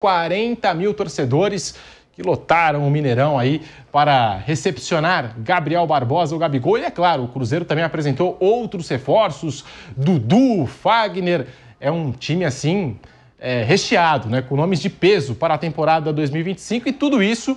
40 mil torcedores que lotaram o Mineirão aí para recepcionar Gabriel Barbosa, o Gabigol. E é claro, o Cruzeiro também apresentou outros reforços, Dudu, Fagner. É um time assim recheado, né, com nomes de peso para a temporada 2025 e tudo isso,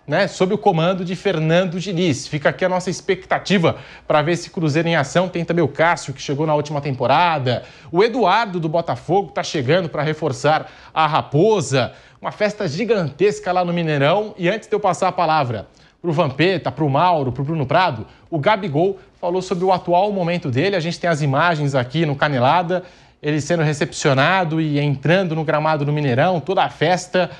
né, sob o comando de Fernando Diniz. Fica aqui a nossa expectativa para ver esse Cruzeiro em ação. Tem também o Cássio, que chegou na última temporada. O Eduardo, do Botafogo, está chegando para reforçar a Raposa. Uma festa gigantesca lá no Mineirão. E antes de eu passar a palavra para o Vampeta, para o Mauro, para o Bruno Prado, o Gabigol falou sobre o atual momento dele. A gente tem as imagens aqui no Canelada, ele sendo recepcionado e entrando no gramado do Mineirão, toda a festa.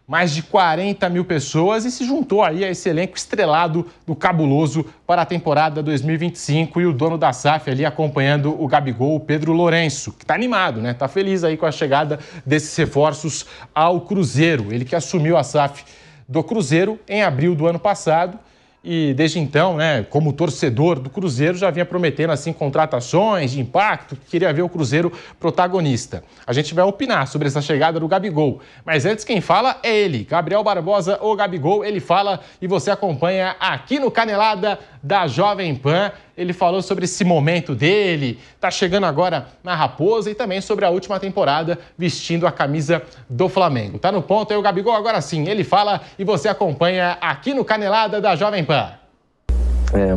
Mais de 40 mil pessoas e se juntou aí a esse elenco estrelado do Cabuloso para a temporada 2025 e o dono da SAF ali acompanhando o Gabigol, o Pedro Lourenço, que está animado, né? Tá feliz aí com a chegada desses reforços ao Cruzeiro. Ele que assumiu a SAF do Cruzeiro em abril do ano passado e desde então, né, como torcedor do Cruzeiro, já vinha prometendo assim contratações de impacto, que queria ver o Cruzeiro protagonista. A gente vai opinar sobre essa chegada do Gabigol, mas antes quem fala é ele, Gabriel Barbosa, o Gabigol. Ele fala e você acompanha aqui no Canelada da Jovem Pan. Ele falou sobre esse momento dele, tá chegando agora na Raposa e também sobre a última temporada vestindo a camisa do Flamengo. Tá no ponto aí o Gabigol, agora sim. Ele fala e você acompanha aqui no Canelada da Jovem Pan.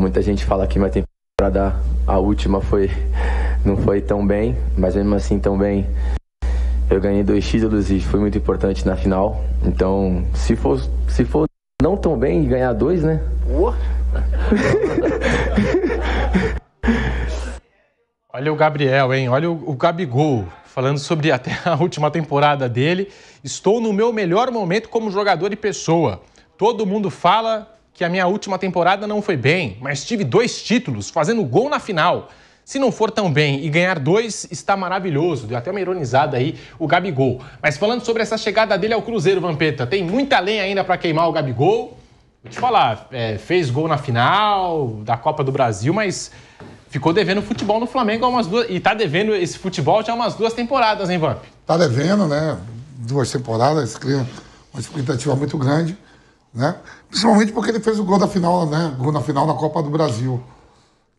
Muita gente fala que minha temporada, a última, não foi tão bem, mas mesmo assim tão bem. Eu ganhei 2 títulos e foi muito importante na final. Então, se for não tão bem e ganhar 2, né? Olha o Gabriel, hein? Olha o Gabigol, falando sobre até a última temporada dele. Estou no meu melhor momento como jogador e pessoa. Todo mundo fala que a minha última temporada não foi bem, mas tive 2 títulos, fazendo gol na final. Se não for tão bem e ganhar 2, está maravilhoso. Deu até uma ironizada aí o Gabigol. Mas falando sobre essa chegada dele ao Cruzeiro, Vampeta, tem muita lenha ainda para queimar o Gabigol. Vou te falar, fez gol na final da Copa do Brasil, mas ficou devendo futebol no Flamengo há umas 2... E tá devendo esse futebol já há umas 2 temporadas, hein, Vamp? Tá devendo, né? 2 temporadas, cria uma expectativa muito grande, né? Principalmente porque ele fez o gol da final, né? Gol na final da Copa do Brasil,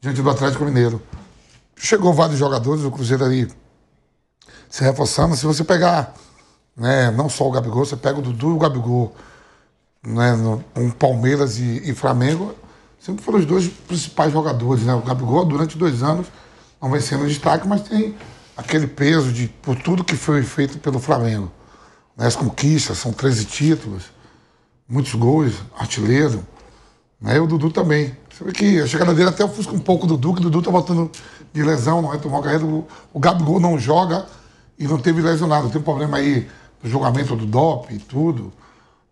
diante do Atlético Mineiro. Chegou vários jogadores do Cruzeiro ali se reforçando. Se você pegar, né, não só o Gabigol, você pega o Dudu e o Gabigol, né, um Palmeiras e Flamengo, sempre foram os 2 principais jogadores, né? O Gabigol, durante 2 anos, não vem sendo destaque, mas tem aquele peso por tudo que foi feito pelo Flamengo. Né? As conquistas, são 13 títulos, muitos gols, artilheiro, né? E o Dudu também. Você vê que a chegada dele até ofusca um pouco o Dudu, que o Dudu tá voltando de lesão, não retomou a carreira. O Gabigol não joga e não teve lesionado. Tem um problema aí do julgamento do doping e tudo,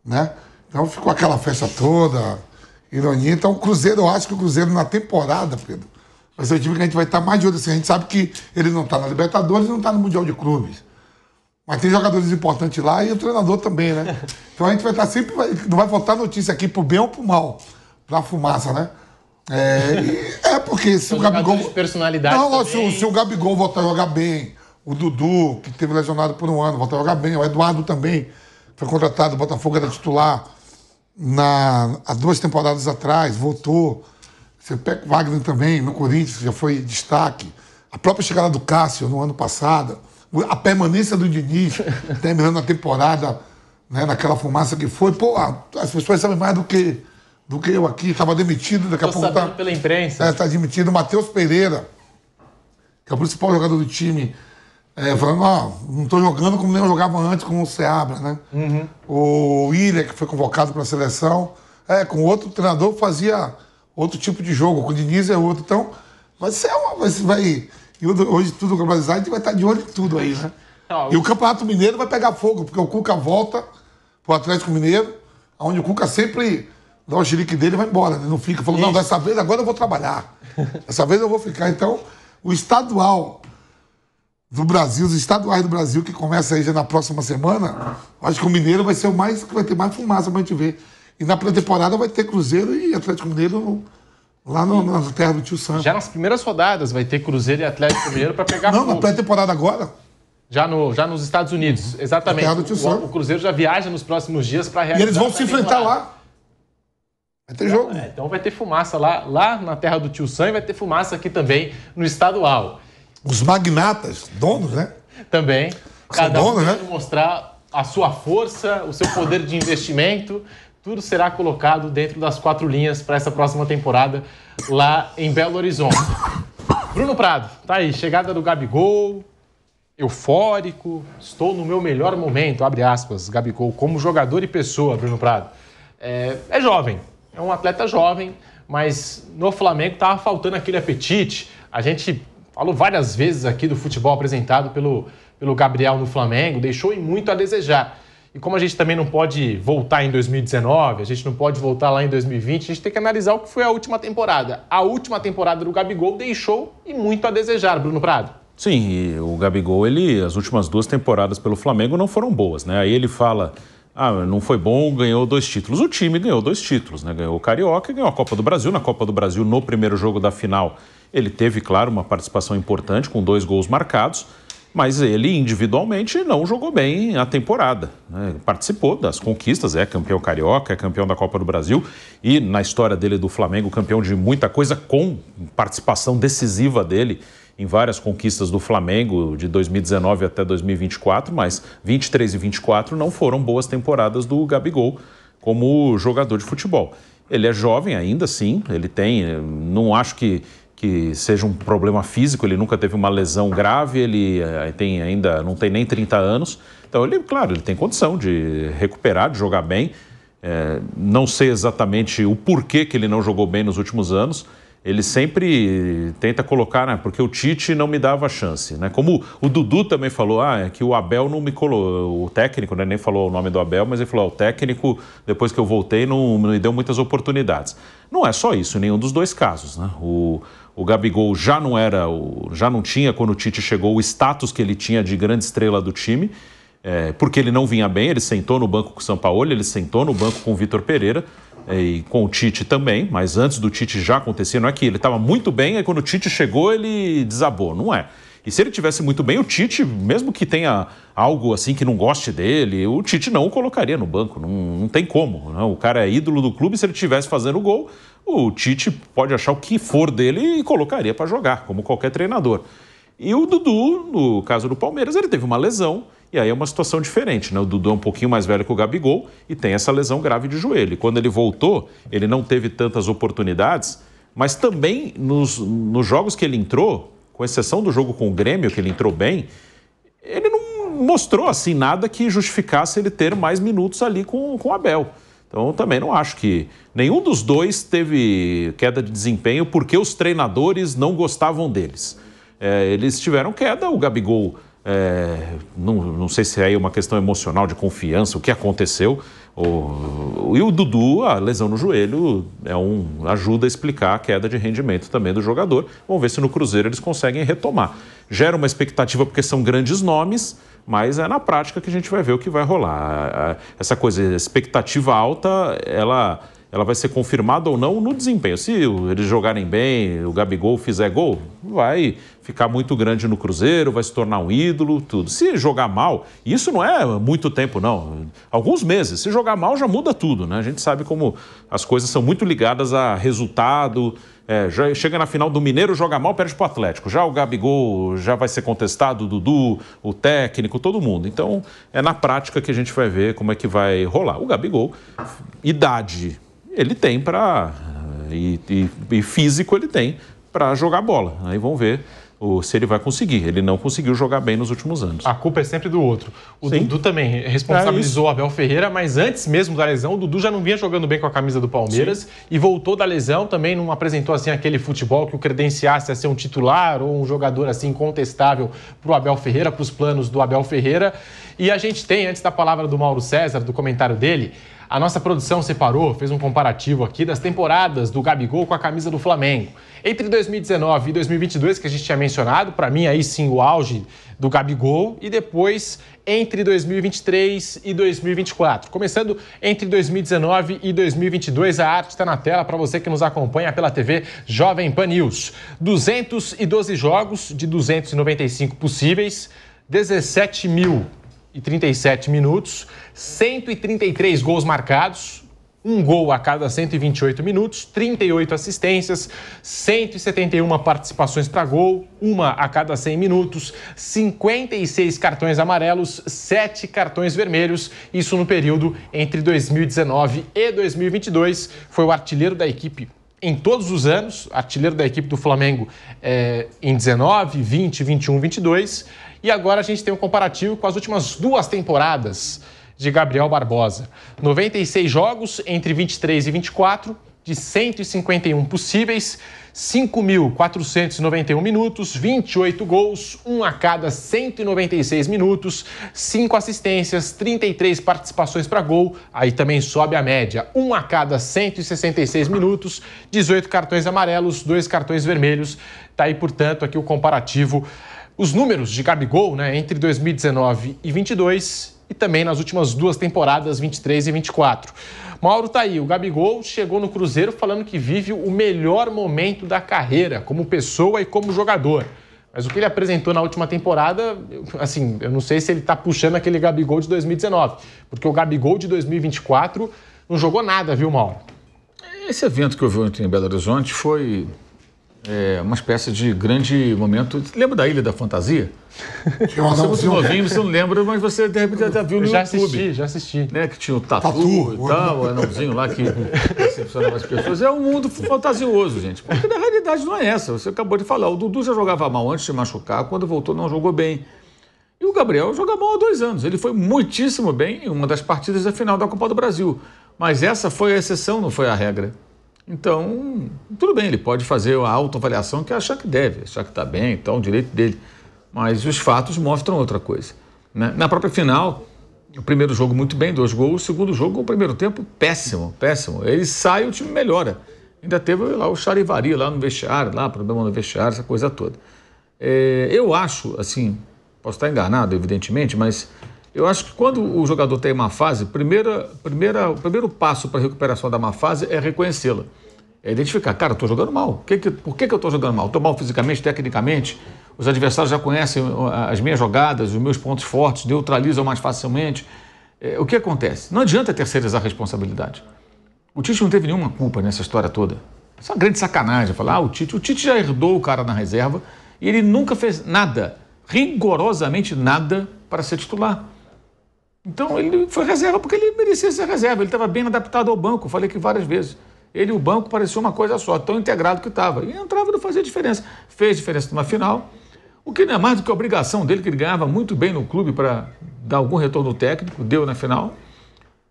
né? Então ficou aquela festa toda, ironia. Então o Cruzeiro, eu acho que o Cruzeiro na temporada, Pedro, vai ser o time que a gente vai estar mais de olho assim. A gente sabe que ele não está na Libertadores e não está no Mundial de Clubes. Mas tem jogadores importantes lá e o treinador também, né? Então a gente vai estar sempre, não vai faltar notícia aqui pro bem ou pro mal, pra fumaça, né? Porque se o Gabigol... de personalidade não, se o Gabigol voltar a jogar bem, o Dudu, que teve lesionado por 1 ano, voltar a jogar bem, o Eduardo também foi contratado, o Botafogo era titular há 2 temporadas atrás, voltou. Você pega o Wagner também, no Corinthians, já foi destaque. A própria chegada do Cássio no ano passado, a permanência do Diniz, terminando a temporada, né, naquela fumaça que foi. Pô, as pessoas sabem mais do que eu aqui, estava demitido, daqui a pouco tá pela imprensa. Está demitido. O Matheus Pereira, que é o principal jogador do time, falando, não estou jogando como nem eu jogava antes com o Seabra, né? Uhum. O Willian, que foi convocado para a seleção, com outro treinador fazia outro tipo de jogo, com o Diniz é outro. Então, e hoje tudo globalizado, a gente vai estar de olho em tudo aí, né? E o Campeonato Mineiro vai pegar fogo, porque o Cuca volta pro Atlético Mineiro, onde o Cuca sempre dá o xerique dele e vai embora, né? Não fica, falou, não, dessa vez agora eu vou trabalhar. Dessa vez eu vou ficar. Então, o estadual do Brasil, os estaduais do Brasil, que começa aí já na próxima semana, acho que o Mineiro vai ser o que vai ter mais fumaça pra gente ver. E na pré-temporada vai ter Cruzeiro e Atlético Mineiro lá na terra do Tio Santos. Já nas primeiras rodadas vai ter Cruzeiro e Atlético Mineiro para pegar fogo. Não, na pré-temporada agora. Já nos Estados Unidos, exatamente. O Cruzeiro já viaja nos próximos dias para realizar. E eles vão se enfrentar lá. Vai ter jogo. Então vai ter fumaça lá na terra do Tio Sam e vai ter fumaça aqui também no estadual. Os magnatas, donos, né? Também. Cada donos, um né? mostrar a sua força, o seu poder de investimento. Tudo será colocado dentro das 4 linhas para essa próxima temporada lá em Belo Horizonte. Bruno Prado, tá aí, chegada do Gabigol, eufórico, estou no meu melhor momento, abre aspas, Gabigol, como jogador e pessoa, Bruno Prado. É jovem, é um atleta jovem, mas no Flamengo estava faltando aquele apetite. A gente falou várias vezes aqui do futebol apresentado pelo Gabriel no Flamengo, deixou muito a desejar. E como a gente também não pode voltar em 2019, a gente não pode voltar lá em 2020, a gente tem que analisar o que foi a última temporada. A última temporada do Gabigol deixou e muito a desejar, Bruno Prado. Sim, e o Gabigol, as últimas 2 temporadas pelo Flamengo não foram boas, né? Aí ele fala, não foi bom, ganhou 2 títulos. O time ganhou 2 títulos, né? Ganhou o Carioca e ganhou a Copa do Brasil. Na Copa do Brasil, no primeiro jogo da final, ele teve, claro, uma participação importante, com 2 gols marcados, mas ele individualmente não jogou bem a temporada, né? Participou das conquistas, é campeão carioca, é campeão da Copa do Brasil e na história dele do Flamengo, campeão de muita coisa com participação decisiva dele em várias conquistas do Flamengo de 2019 até 2024, mas 23 e 24 não foram boas temporadas do Gabigol como jogador de futebol. Ele é jovem ainda, sim, ele tem, não acho que seja um problema físico, ele nunca teve uma lesão grave, ele ainda não tem nem 30 anos, então ele tem condição de recuperar, de jogar bem. Não sei exatamente o porquê que ele não jogou bem nos últimos anos. Ele sempre tenta colocar, né, porque o Tite não me dava chance, né? Como o Dudu também falou, é que o Abel não me colocou, o técnico, né, nem falou o nome do Abel, mas ele falou, o técnico, depois que eu voltei, não me deu muitas oportunidades. Não é só isso, em nenhum dos 2 casos, né? O Gabigol já não tinha, quando o Tite chegou, o status que ele tinha de grande estrela do time, porque ele não vinha bem, ele sentou no banco com o Sampaoli, ele sentou no banco com o Vitor Pereira, e com o Tite também, mas antes do Tite já acontecia, não é que ele estava muito bem, aí quando o Tite chegou ele desabou, não é. E se ele tivesse muito bem, o Tite, mesmo que tenha algo assim que não goste dele, o Tite não o colocaria no banco, não tem como, né? O cara é ídolo do clube, se ele estivesse fazendo gol, o Tite pode achar o que for dele e colocaria para jogar, como qualquer treinador. E o Dudu, no caso do Palmeiras, ele teve uma lesão, e aí é uma situação diferente, né? O Dudu é um pouquinho mais velho que o Gabigol e tem essa lesão grave de joelho. E quando ele voltou, ele não teve tantas oportunidades, mas também nos jogos que ele entrou, com exceção do jogo com o Grêmio, que ele entrou bem, ele não mostrou assim nada que justificasse ele ter mais minutos ali com o Abel. Então, eu também não acho que nenhum dos 2 teve queda de desempenho porque os treinadores não gostavam deles. Eles tiveram queda, o Gabigol... não sei se é uma questão emocional de confiança, o que aconteceu. E o Dudu, a lesão no joelho, ajuda a explicar a queda de rendimento também do jogador. Vamos ver se no Cruzeiro eles conseguem retomar. Gera uma expectativa porque são grandes nomes, mas é na prática que a gente vai ver o que vai rolar. Essa coisa, expectativa alta, ela vai ser confirmada ou não no desempenho. Se eles jogarem bem, o Gabigol fizer gol, vai ficar muito grande no Cruzeiro, vai se tornar um ídolo, tudo. Se jogar mal, isso não é muito tempo, não. Alguns meses. Se jogar mal, já muda tudo, né? A gente sabe como as coisas são muito ligadas a resultado. Já chega na final do Mineiro, joga mal, perde pro Atlético. Já o Gabigol já vai ser contestado, o Dudu, o técnico, todo mundo. Então, é na prática que a gente vai ver como é que vai rolar. O Gabigol, idade... ele tem e físico ele tem para jogar bola. Aí vamos ver se ele vai conseguir. Ele não conseguiu jogar bem nos últimos anos. A culpa é sempre do outro. O Dudu também responsabilizou o Abel Ferreira, mas antes mesmo da lesão, o Dudu já não vinha jogando bem com a camisa do Palmeiras e voltou da lesão, também não apresentou assim aquele futebol que o credenciasse a ser um titular ou um jogador assim incontestável para o Abel Ferreira, para os planos do Abel Ferreira. E a gente tem, antes da palavra do Mauro César, do comentário dele, a nossa produção separou, fez um comparativo aqui das temporadas do Gabigol com a camisa do Flamengo. Entre 2019 e 2022, que a gente tinha mencionado, para mim aí sim o auge do Gabigol, e depois entre 2023 e 2024. Começando entre 2019 e 2022, a arte está na tela para você que nos acompanha pela TV Jovem Pan News. 212 jogos de 295 possíveis. 17.037 minutos, 133 gols marcados, um gol a cada 128 minutos, 38 assistências, 171 participações para gol, uma a cada 100 minutos, 56 cartões amarelos, 7 cartões vermelhos. Isso no período entre 2019 e 2022. Foi o artilheiro da equipe em todos os anos, artilheiro da equipe do Flamengo em 19, 20, 21, 22. E agora a gente tem um comparativo com as últimas 2 temporadas de Gabriel Barbosa. 96 jogos entre 23 e 24, de 151 possíveis, 5.491 minutos, 28 gols, um a cada 196 minutos, 5 assistências, 33 participações para gol, aí também sobe a média, um a cada 166 minutos, 18 cartões amarelos, 2 cartões vermelhos. Tá aí, portanto, aqui o comparativo, os números de Gabigol, né, entre 2019 e 22 e também nas últimas 2 temporadas, 23 e 24. Mauro, tá aí, o Gabigol chegou no Cruzeiro falando que vive o melhor momento da carreira, como pessoa e como jogador. Mas o que ele apresentou na última temporada, assim, eu não sei se ele tá puxando aquele Gabigol de 2019, porque o Gabigol de 2024 não jogou nada, viu, Mauro? Esse evento que eu vi ontem em Belo Horizonte foi uma espécie de grande momento. Lembra da Ilha da Fantasia? Você é muito novinho, você não lembra, mas você de repente já viu no YouTube. Já assisti. Né, que tinha o tatu e tal, o anãozinho lá que decepcionava as pessoas. É um mundo fantasioso, gente. Porque na realidade não é essa. Você acabou de falar. O Dudu já jogava mal antes de machucar, quando voltou não jogou bem. E o Gabriel joga mal há 2 anos. Ele foi muitíssimo bem em uma das partidas da final da Copa do Brasil. Mas essa foi a exceção, não foi a regra. Então, tudo bem, ele pode fazer a autoavaliação que achar que deve, achar que está bem, então, o direito dele. Mas os fatos mostram outra coisa, né? Na própria final, o primeiro jogo muito bem, 2 gols, o segundo jogo, o primeiro tempo, péssimo, péssimo. Ele sai, o time melhora. Ainda teve lá o charivari lá no vestiário, lá, problema no vestiário, essa coisa toda. Eu acho, assim, posso estar enganado, evidentemente, mas eu acho que quando o jogador tem má fase, o primeiro passo para a recuperação da má fase é reconhecê-la. É identificar, cara, eu estou jogando mal. Por que eu estou jogando mal? Estou mal fisicamente, tecnicamente? Os adversários já conhecem as minhas jogadas, os meus pontos fortes, neutralizam mais facilmente. O que acontece? Não adianta terceirizar a responsabilidade. O Tite não teve nenhuma culpa nessa história toda. Isso é uma grande sacanagem. Falar, o Tite já herdou o cara na reserva e ele nunca fez nada, rigorosamente nada, para ser titular. Então ele foi reserva porque ele merecia ser reserva. Ele estava bem adaptado ao banco, falei que várias vezes. Ele e o banco parecia uma coisa só, tão integrado que estava. E entrava e não fazia diferença. Fez diferença numa final, o que não é mais do que a obrigação dele, que ele ganhava muito bem no clube para dar algum retorno técnico, deu na final.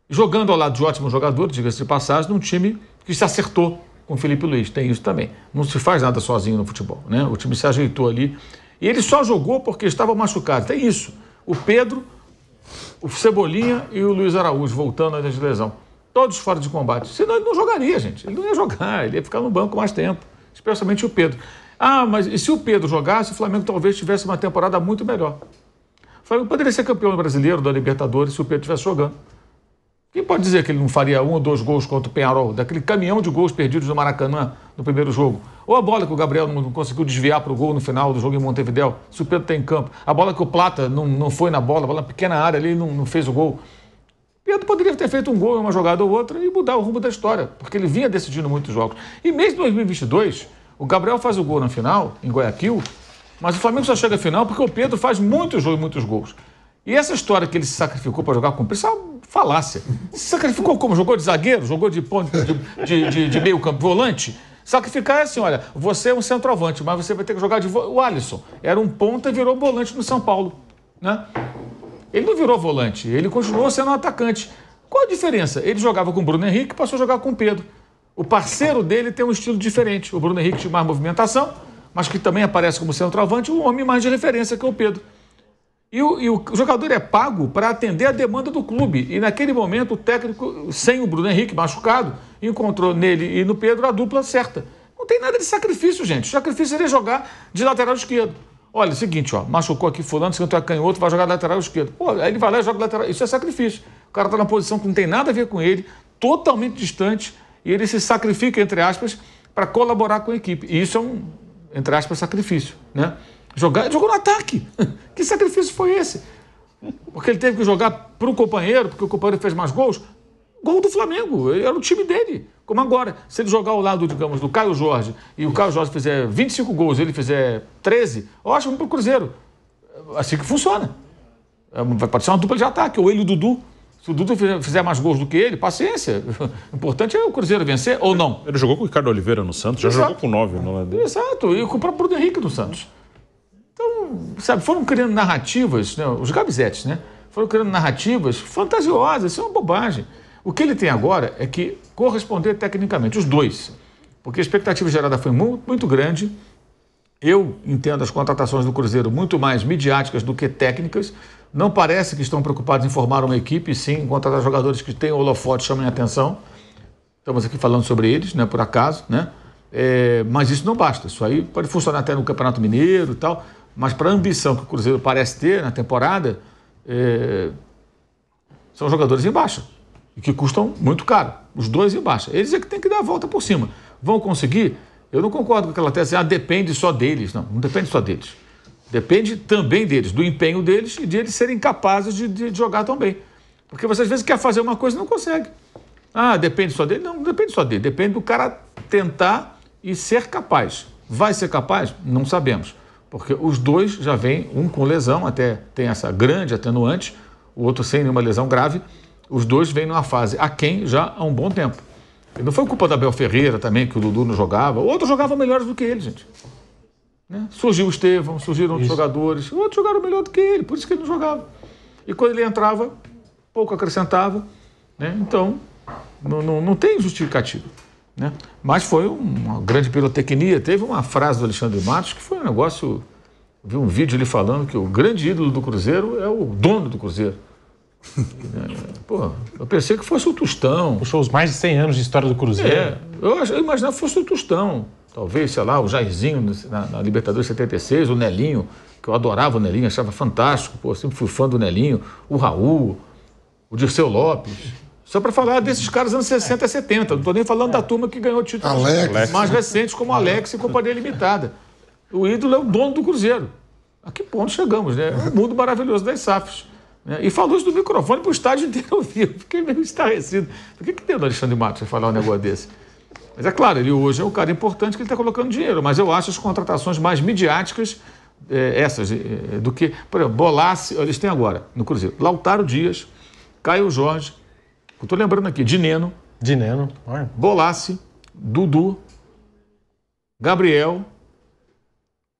Jogando ao lado de ótimos jogadores, diga-se de passagem, num time que se acertou com o Felipe Luiz. Tem isso também. Não se faz nada sozinho no futebol, né? O time se ajeitou ali. E ele só jogou porque estava machucado. Tem isso. O Pedro, o Cebolinha e o Luiz Araújo voltando de lesão. Todos fora de combate. Senão ele não jogaria, gente. Ele não ia jogar, ele ia ficar no banco mais tempo. Especialmente o Pedro. Mas e se o Pedro jogasse, o Flamengo talvez tivesse uma temporada muito melhor. O Flamengo poderia ser campeão brasileiro da Libertadores se o Pedro estivesse jogando. Quem pode dizer que ele não faria 1 ou 2 gols contra o Peñarol, daquele caminhão de gols perdidos no Maracanã no primeiro jogo? Ou a bola que o Gabriel não conseguiu desviar para o gol no final do jogo em Montevidéu, se o Pedro tem em campo. A bola que o Plata não foi na bola, a bola na pequena área ali não fez o gol. O Pedro poderia ter feito um gol em uma jogada ou outra e mudar o rumo da história, porque ele vinha decidindo muitos jogos. E mesmo em 2022, o Gabriel faz o gol na final, em Guayaquil, mas o Flamengo só chega à final porque o Pedro faz muitos gols. E essa história que ele se sacrificou para jogar com o Pedro, isso é uma falácia. Se sacrificou como? Jogou de zagueiro? Jogou de meio campo, volante? Sacrificar é assim, olha, você é um centroavante, mas você vai ter que jogar de volante. O Alisson era um ponta e virou volante no São Paulo, né? Ele não virou volante, ele continuou sendo um atacante. Qual a diferença? Ele jogava com o Bruno Henrique e passou a jogar com o Pedro. O parceiro dele tem um estilo diferente. O Bruno Henrique tinha mais movimentação, mas que também aparece como centroavante, um homem mais de referência que é o Pedro. E o jogador é pago para atender a demanda do clube. E naquele momento o técnico, sem o Bruno Henrique machucado, encontrou nele e no Pedro a dupla certa. Não tem nada de sacrifício, gente. O sacrifício seria jogar de lateral esquerdo. Olha, é o seguinte, machucou aqui fulano, se tu é canhoto, vai jogar lateral esquerdo. Aí ele vai lá e joga lateral. Isso é sacrifício. O cara está na posição que não tem nada a ver com ele, totalmente distante, e ele se sacrifica, entre aspas, para colaborar com a equipe. E isso é um, entre aspas, sacrifício, né? Ele jogou no ataque. Que sacrifício foi esse? Porque ele teve que jogar para o companheiro, porque o companheiro fez mais gols. Gol do Flamengo, ele era o time dele. Como agora, se ele jogar ao lado, digamos, do Caio Jorge, e o Caio Jorge fizer 25 gols e ele fizer 13, ótimo para o Cruzeiro. Assim que funciona. Pode ser uma dupla de ataque, ou ele e o Dudu. Se o Dudu fizer mais gols do que ele, paciência. O importante é o Cruzeiro vencer ou não. Ele jogou com o Ricardo Oliveira no Santos, já jogou com 9 no lado dele. Exato, e com o próprio Bruno Henrique no Santos. Então, sabe, foram criando narrativas, né, os Gabizetes, né? Foram criando narrativas fantasiosas, isso é uma bobagem. O que ele tem agora é que corresponder tecnicamente, os dois. Porque a expectativa gerada foi muito grande. Eu entendo as contratações do Cruzeiro muito mais midiáticas do que técnicas. Não parece que estão preocupados em formar uma equipe, sim, em contratar jogadores que têm holofote, chamem a atenção. Estamos aqui falando sobre eles, né, por acaso, né? Mas isso não basta. Isso aí pode funcionar até no Campeonato Mineiro e tal, mas para a ambição que o Cruzeiro parece ter na temporada, são jogadores em baixa e que custam muito caro. Os dois em baixa. Eles é que tem que dar a volta por cima. Vão conseguir? Eu não concordo com aquela tese, depende só deles. Não depende só deles. Depende também deles, do empenho deles e de eles serem capazes de jogar tão bem. Porque você às vezes quer fazer uma coisa e não consegue. Depende só dele? Não depende só dele. Depende do cara tentar e ser capaz. Vai ser capaz? Não sabemos. Porque os dois já vêm, um com lesão, até tem essa grande atenuante, o outro sem nenhuma lesão grave. Os dois vêm numa fase aquém já há um bom tempo. E não foi culpa da Abel Ferreira também, que o Dudu não jogava. O outro jogava melhores do que ele, gente. Né? Surgiu o Estevão, surgiram outros jogadores. O outro jogaram melhor do que ele, por isso que ele não jogava. E quando ele entrava, pouco acrescentava. Né? Então, não tem justificativa. Né? Mas foi uma grande pirotecnia. Teve uma frase do Alexandre Matos que foi um negócio... Eu vi um vídeo ele falando que o grande ídolo do Cruzeiro é o dono do Cruzeiro. Pô, eu pensei que fosse o Tostão. Puxou os mais de 100 anos de história do Cruzeiro. Eu imaginava que fosse o Tostão. Talvez, sei lá, o Jairzinho na Libertadores 76, o Nelinho, que eu adorava o Nelinho, achava fantástico, pô, sempre fui fã do Nelinho, o Raul, o Dirceu Lopes. Só para falar desses caras anos 60 e 70, não estou nem falando da turma que ganhou títulos mais recentes, como Alex e Companhia Limitada. O ídolo é o dono do Cruzeiro. A que ponto chegamos, né? Um mundo maravilhoso das SAFs. Né? E falou isso do microfone para o estádio inteiro ouvir. Fiquei meio estarrecido. Por que tem o Alexandre Matos de falar um negócio desse? Mas é claro, ele hoje é um cara importante que ele está colocando dinheiro, mas eu acho as contratações mais midiáticas, do que... Por exemplo, Bolassi, eles têm agora, no Cruzeiro, Lautaro Dias, Caio Jorge, eu estou lembrando aqui, Dineno, Bolassi, Dudu, Gabriel...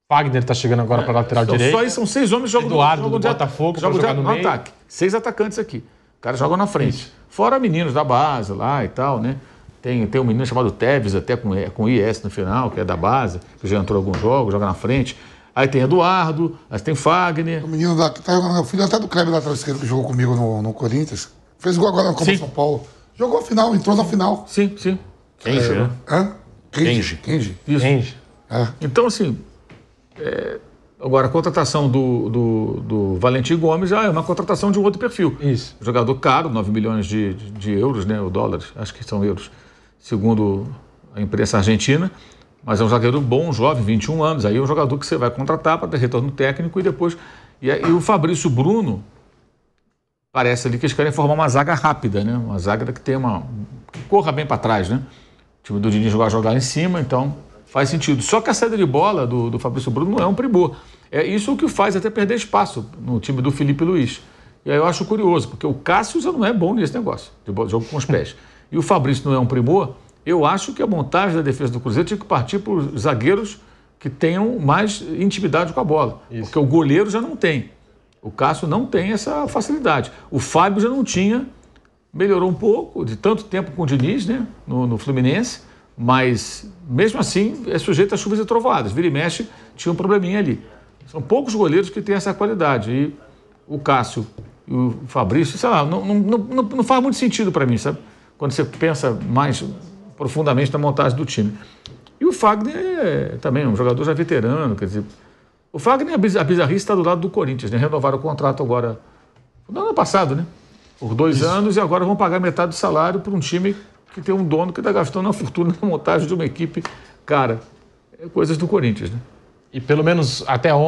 Fagner está chegando agora para a lateral direita. Só aí são 6 homens que jogam do Botafogo para jogar no meio. Ataque. 6 atacantes aqui. O cara joga na frente. Isso. Fora meninos da base lá e tal, né? Tem um menino chamado Teves, até com IS no final, que é da base, que já entrou em alguns jogos, joga na frente. Aí tem Eduardo, aí tem Fagner. O menino que tá jogando, o filho até do Kleber lateral esquerdo, que jogou comigo no Corinthians. Fez gol agora na Copa São Paulo. Jogou a final, entrou na final. Sim. Kenji, né? Kenji. Isso. Kenji. Então, assim... Agora, a contratação do Valentim Gomes já é uma contratação de um outro perfil. Isso. Jogador caro, 9 milhões de euros, né, ou dólares, acho que são euros, segundo a imprensa argentina, mas é um zagueiro bom, jovem, 21 anos. Aí é um jogador que você vai contratar para ter retorno técnico e depois... E o Fabrício Bruno, parece ali que eles querem formar uma zaga rápida, né? Uma zaga que que corra bem para trás, né? O time do Diniz jogar em cima, então... Faz sentido. Só que a saída de bola do Fabrício Bruno não é um primor. É isso o que faz até perder espaço no time do Felipe Luiz. E aí eu acho curioso, porque o Cássio já não é bom nesse negócio, de jogo com os pés. E o Fabrício não é um primor. Eu acho que a montagem da defesa do Cruzeiro tinha que partir por zagueiros que tenham mais intimidade com a bola. Isso. Porque o goleiro já não tem. O Cássio não tem essa facilidade. O Fábio já não tinha. Melhorou um pouco, de tanto tempo com o Diniz, né, no Fluminense. Mas, mesmo assim, é sujeito a chuvas e trovoadas. Vira e mexe, tinha um probleminha ali. São poucos goleiros que têm essa qualidade. E o Cássio e o Fabrício, sei lá, não faz muito sentido para mim, sabe? Quando você pensa mais profundamente na montagem do time. E o Fagner é também um jogador já veterano, quer dizer... O Fagner, a bizarrice está do lado do Corinthians, né? Renovaram o contrato agora, no ano passado, né? Por 2 anos, e agora vão pagar metade do salário para um time... que tem um dono que está gastando uma fortuna na montagem de uma equipe cara. É coisas do Corinthians, né? E pelo menos até ontem,